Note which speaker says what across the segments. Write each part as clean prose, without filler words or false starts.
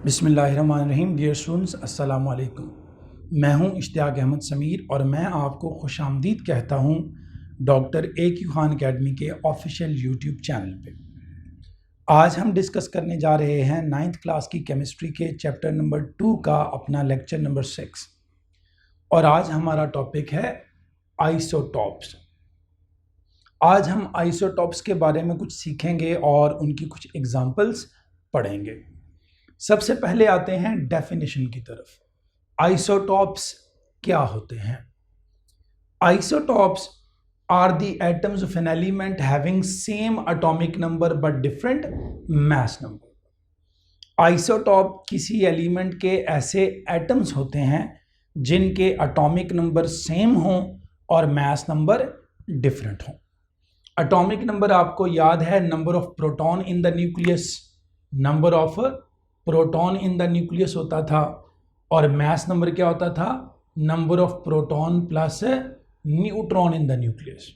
Speaker 1: बिस्मिल्लाहिर्रहमानिर्रहीम। Dear students, अस्सलाम वालेकुम। मैं हूं इश्तियाक अहमद समीर और मैं आपको खुशामदीद कहता हूं डॉक्टर AQ खान अकेडमी के ऑफिशियल यूट्यूब चैनल पे। आज हम डिस्कस करने जा रहे हैं 9th क्लास की केमिस्ट्री के चैप्टर नंबर 2 का अपना लेक्चर नंबर 6 और आज हमारा टॉपिक है आइसोटॉप्स। आज हम आइसोटॉप्स के बारे में कुछ सीखेंगे और उनकी कुछ एग्जांपल्स पढ़ेंगे। सबसे पहले आते हैं डेफिनेशन की तरफ। आइसोटॉप्स क्या होते हैं? Isotopes are the atoms of an element having same atomic number but different mass number. Isotope किसी एलिमेंट के ऐसे एटम्स होते हैं जिनके एटॉमिक नंबर सेम हों और मास नंबर डिफरेंट हों। एटॉमिक नंबर आपको याद है, number of proton in the nucleus, number of proton in the nucleus होता था, और मास नंबर क्या होता था? Number of proton plus neutron in the nucleus.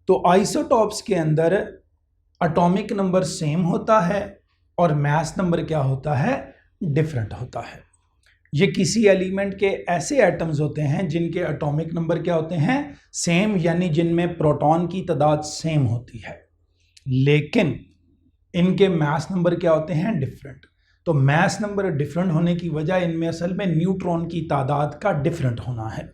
Speaker 1: तो आइसोटॉप्स के अंदर एटॉमिक नंबर सेम होता है और मास नंबर क्या होता है? डिफरेंट होता है। ये किसी एलिमेंट के ऐसे एटम्स होते हैं जिनके एटॉमिक नंबर क्या होते हैं? सेम, यानी जिनमें प्रोटॉन की तादाद सेम होती है, लेकिन इनके मास नंबर क्या होते हैं? डिफरेंट। तो मास नंबर डिफरेंट होने की वजह इनमें असल में न्यूट्रॉन की तादाद का डिफरेंट होना है।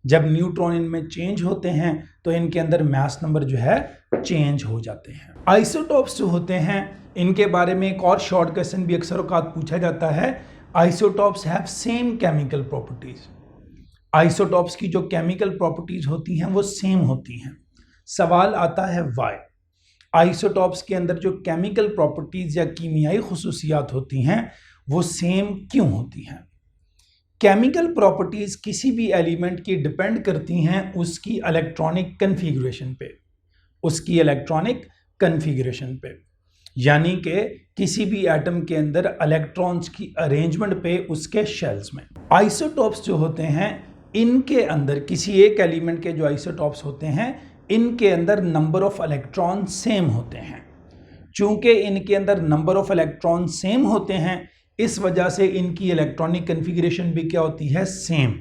Speaker 1: जब न्यूट्रॉन इनमें चेंज होते हैं तो इनके अंदर मास नंबर जो है चेंज हो जाते हैं। आइसोटॉप्स जो होते हैं इनके बारे में एक और शॉर्ट क्वेश्चन भी अक्सर औकात पूछा जाता है। Isotopes have same chemical properties. Isotopes की जो केमिकल प्रॉपर्टीज होती हैं वो सेम होती हैं। सवाल आता है वाई? आइसोटॉप्स के अंदर जो केमिकल प्रॉपर्टीज या कीमियाई खुसूसियात होती हैं वो सेम क्यों होती हैं? केमिकल प्रॉपर्टीज किसी भी एलिमेंट की डिपेंड करती हैं उसकी इलेक्ट्रॉनिक कन्फिगरेशन पे, उसकी इलेक्ट्रॉनिक कन्फिगरेशन पे, यानी कि किसी भी एटम के अंदर इलेक्ट्रॉन्स की अरेंजमेंट पे, उसके शेल्स में। आइसोटॉप्स जो होते हैं इनके अंदर, किसी एक एलिमेंट के जो आइसोटॉप्स होते हैं इनके अंदर नंबर ऑफ इलेक्ट्रॉन सेम होते हैं। चूंकि इनके अंदर नंबर ऑफ इलेक्ट्रॉन सेम होते हैं इस वजह से इनकी इलेक्ट्रॉनिक कन्फिगरेशन भी क्या होती है? सेम,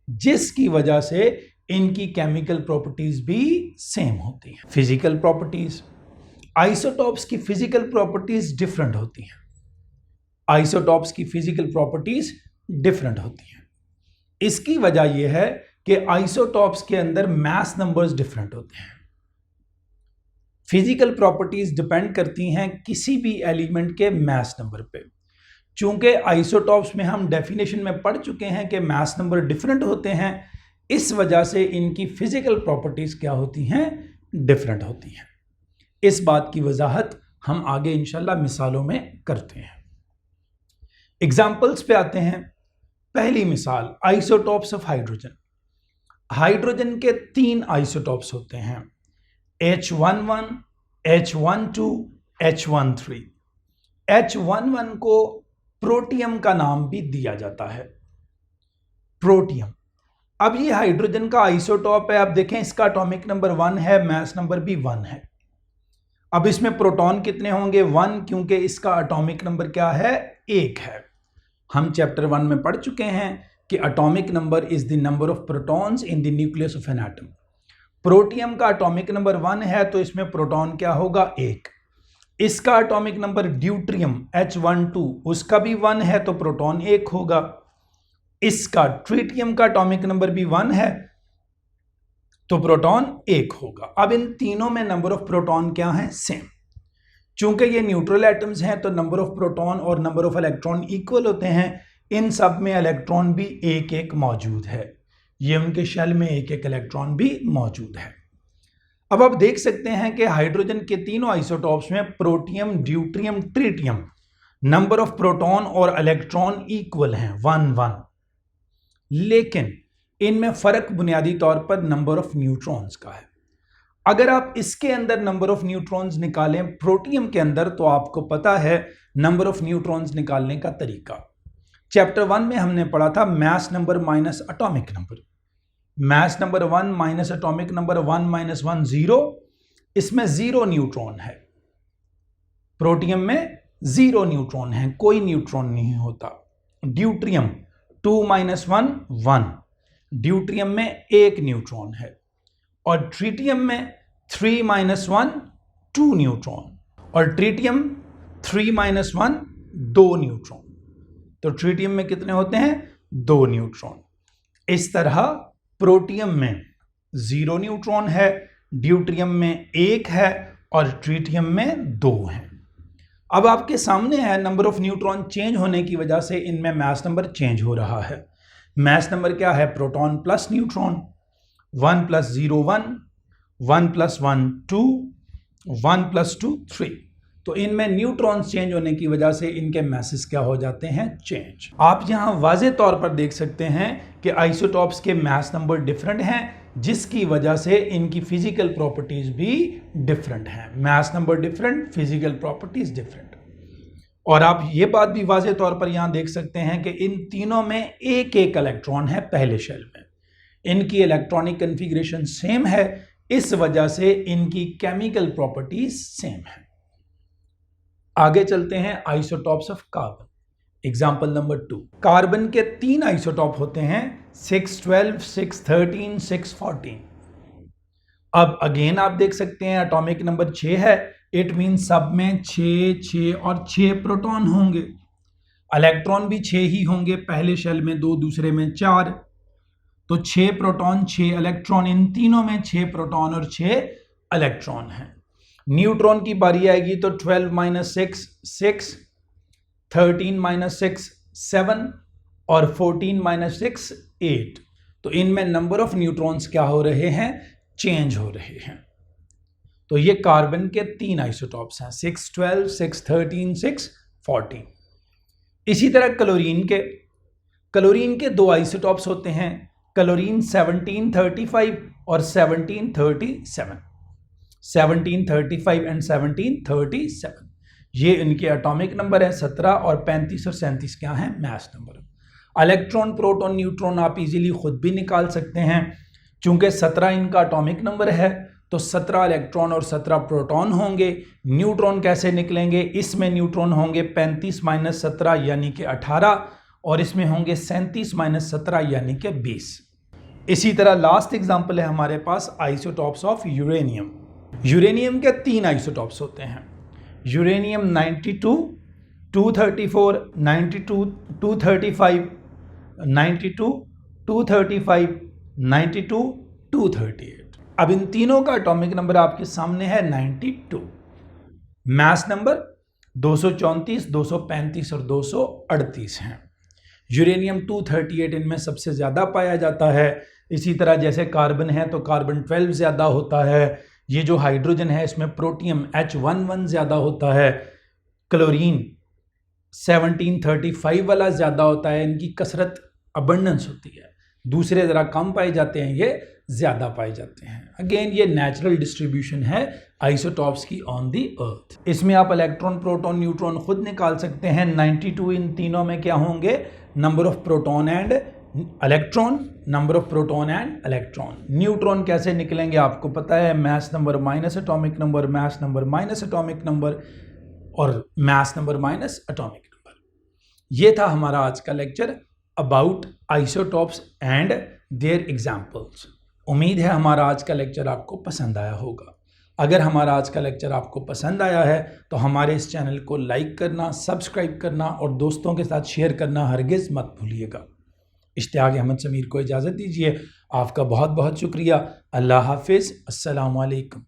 Speaker 1: जिसकी वजह से इनकी केमिकल प्रॉपर्टीज भी सेम होती हैं। फिजिकल प्रॉपर्टीज, आइसोटॉप्स की फिजिकल प्रॉपर्टीज डिफरेंट होती हैं। आइसोटॉप्स की फिजिकल प्रॉपर्टीज डिफरेंट होती हैं। इसकी वजह यह है कि आइसोटॉप्स के अंदर मास नंबर्स डिफरेंट होते हैं। फिजिकल प्रॉपर्टीज डिपेंड करती हैं किसी भी एलिमेंट के मास नंबर पे। चूंकि आइसोटॉप्स में हम डेफिनेशन में पढ़ चुके हैं कि मास नंबर डिफरेंट होते हैं, इस वजह से इनकी फिजिकल प्रॉपर्टीज क्या होती हैं? डिफरेंट होती हैं। इस बात की वजाहत हम आगे इंशाल्लाह मिसालों में करते हैं। एग्जाम्पल्स पे आते हैं। पहली मिसाल, आइसोटॉप्स ऑफ हाइड्रोजन। हाइड्रोजन के 3 आइसोटॉप्स होते हैं, H11, H12, H13। H11 को प्रोटियम का नाम भी दिया जाता है, प्रोटियम। अब ये हाइड्रोजन का आइसोटॉप है। अब देखें, इसका एटॉमिक नंबर 1 है, मास नंबर भी 1 है। अब इसमें प्रोटॉन कितने होंगे? 1, क्योंकि इसका एटॉमिक नंबर क्या है? 1 है। हम चैप्टर 1 में पढ़ चुके हैं कि atomic number is the number of protons in the nucleus of an atom. Protium का एटॉमिक नंबर 1 है तो इसमें प्रोटॉन क्या होगा? 1। इसका एटॉमिक नंबर ड्यूट्रियम H12, उसका भी 1 है तो प्रोटॉन 1 होगा। इसका ट्रिटियम का एटॉमिक नंबर भी 1 है तो प्रोटॉन 1 होगा। अब इन तीनों में नंबर ऑफ प्रोटॉन क्या है? सेम। चूंकि ये न्यूट्रल एटम्स हैं तो नंबर ऑफ प्रोटॉन और नंबर ऑफ इलेक्ट्रॉन इक्वल होते हैं। इन सब में इलेक्ट्रॉन भी एक एक मौजूद है, ये उनके शेल में एक एक इलेक्ट्रॉन भी मौजूद है। अब आप देख सकते हैं कि हाइड्रोजन के तीनों आइसोटॉप्स में protium, deuterium, tritium, number of proton और इलेक्ट्रॉन इक्वल हैं, 1 1। लेकिन इनमें फर्क बुनियादी तौर पर नंबर ऑफ न्यूट्रॉन्स का है। अगर आप इसके अंदर नंबर ऑफ न्यूट्रॉन्स निकालें प्रोटियम के अंदर, तो आपको पता है नंबर ऑफ न्यूट्रॉन्स निकालने का तरीका। चैप्टर 1 में हमने पढ़ा था मास number minus atomic number. Mass number 1 minus atomic number 1 minus 1 0। इसमें 0 न्यूट्रॉन है, प्रोटियम में 0 न्यूट्रॉन है, कोई न्यूट्रॉन नहीं होता। ड्यूट्रियम 2 - 1 1, ड्यूट्रियम में 1 न्यूट्रॉन है। और ट्रिटियम में 3 - 1 2 न्यूट्रॉन, और ट्रिटियम 3 - 1 2 न्यूट्रॉन। तो ट्रिटियम में कितने होते हैं? 2 न्यूट्रॉन। इस तरह प्रोटियम में 0 न्यूट्रॉन है, ड्यूट्रियम में 1 है और ट्रिटियम में 2 है। अब आपके सामने है नंबर ऑफ न्यूट्रॉन चेंज होने की वजह से इनमें मास नंबर चेंज हो रहा है। मास नंबर क्या है? Proton plus neutron, 1 + 0 1, 1 + 1 2, 1 + 2 3। तो इनमें न्यूट्रॉन्स चेंज होने की वजह से इनके मैसेज क्या हो जाते हैं? चेंज। आप यहां वाज़े तौर पर देख सकते हैं कि आइसोटॉप्स के मास नंबर डिफरेंट हैं, जिसकी वजह से इनकी फिजिकल प्रॉपर्टीज भी डिफरेंट हैं। Mass number different, physical properties different. और आप ये बात भी वाज़े तौर पर यहां देख सकते हैं कि इन तीनों में एक एक इलेक्ट्रॉन है पहले शेल में। इनकी इलेक्ट्रॉनिक कन्फिग्रेशन सेम है, इस वजह से इनकी केमिकल प्रॉपर्टीज सेम है। आगे चलते हैं isotopes of carbon. Example number 2, carbon के 3 आइसोटॉप होते हैं, 612, 613, 614। अब अगेन आप देख सकते हैं एटॉमिक नंबर 6 है, इट मीन सब में 6 6 और 6 प्रोटॉन होंगे। इलेक्ट्रॉन भी 6 ही होंगे, पहले शेल में 2, दूसरे में 4। तो 6 प्रोटॉन 6 इलेक्ट्रॉन, इन तीनों में 6 प्रोटॉन और 6 इलेक्ट्रॉन हैं। न्यूट्रॉन की बारी आएगी तो 12 - 6 6, 13 - 6 7 और 14 - 6 8। तो इनमें नंबर ऑफ न्यूट्रॉन्स क्या हो रहे हैं? चेंज हो रहे हैं। तो ये कार्बन के 3 आइसोटॉप्स हैं, 612, 613, 614। इसी तरह क्लोरीन के 2 आइसोटॉप्स होते हैं, क्लोरीन 1735 और 1737। 1735 एंड 1737 ये इनके एटॉमिक नंबर है। 17 और 35 और 37 क्या है? Mass number. Electron, proton, neutron आप इजीली खुद भी निकाल सकते हैं। चूंकि 17 इनका एटॉमिक नंबर है तो 17 इलेक्ट्रॉन और 17 प्रोटॉन होंगे। न्यूट्रॉन कैसे निकलेंगे? इसमें न्यूट्रॉन होंगे 35 - 17 यानी कि 18, और इसमें होंगे 37 - 17 यानी कि 20। इसी तरह लास्ट एग्जाम्पल है हमारे पास आइसोटॉप्स ऑफ यूरेनियम। यूरेनियम के 3 आइसोटॉप्स होते हैं, यूरेनियम 92, 234, 92, 235, 92, 235, 92, 238। अब इन तीनों का एटॉमिक नंबर आपके सामने है 92। मास नंबर 234, 235 और 238 हैं। यूरेनियम 238 इनमें सबसे ज़्यादा पाया जाता है। इसी तरह जैसे कार्बन है तो कार्बन 12 ज़्यादा होता है। ये जो हाइड्रोजन है इसमें प्रोटियम H11 ज़्यादा होता है। क्लोरीन 1735 वाला ज़्यादा होता है, इनकी कसरत अबंडेंस होती है। दूसरे ज़रा कम पाए जाते हैं, ये ज़्यादा पाए जाते हैं। अगेन ये नेचुरल डिस्ट्रीब्यूशन है आइसोटॉप्स की ऑन दी अर्थ। इसमें आप इलेक्ट्रॉन, प्रोटॉन, न्यूट्रॉन खुद निकाल सकते हैं। 92 इन तीनों में क्या होंगे? Number of proton and electron, number of proton and electron. Neutron कैसे निकलेंगे आपको पता है, mass number minus atomic number, mass number minus atomic number और mass number minus atomic number. ये था हमारा आज का lecture about isotopes and their examples. उम्मीद है हमारा आज का लेक्चर आपको पसंद आया होगा। अगर हमारा आज का लेक्चर आपको पसंद आया है तो हमारे इस चैनल को लाइक करना, सब्सक्राइब करना और दोस्तों के साथ शेयर करना हरगिज़ मत भूलिएगा। इश्तियाक अहमद समीर को इजाज़त दीजिए। आपका बहुत बहुत शुक्रिया। अल्लाह हाफिज़। अस्सलामु अलैकुम।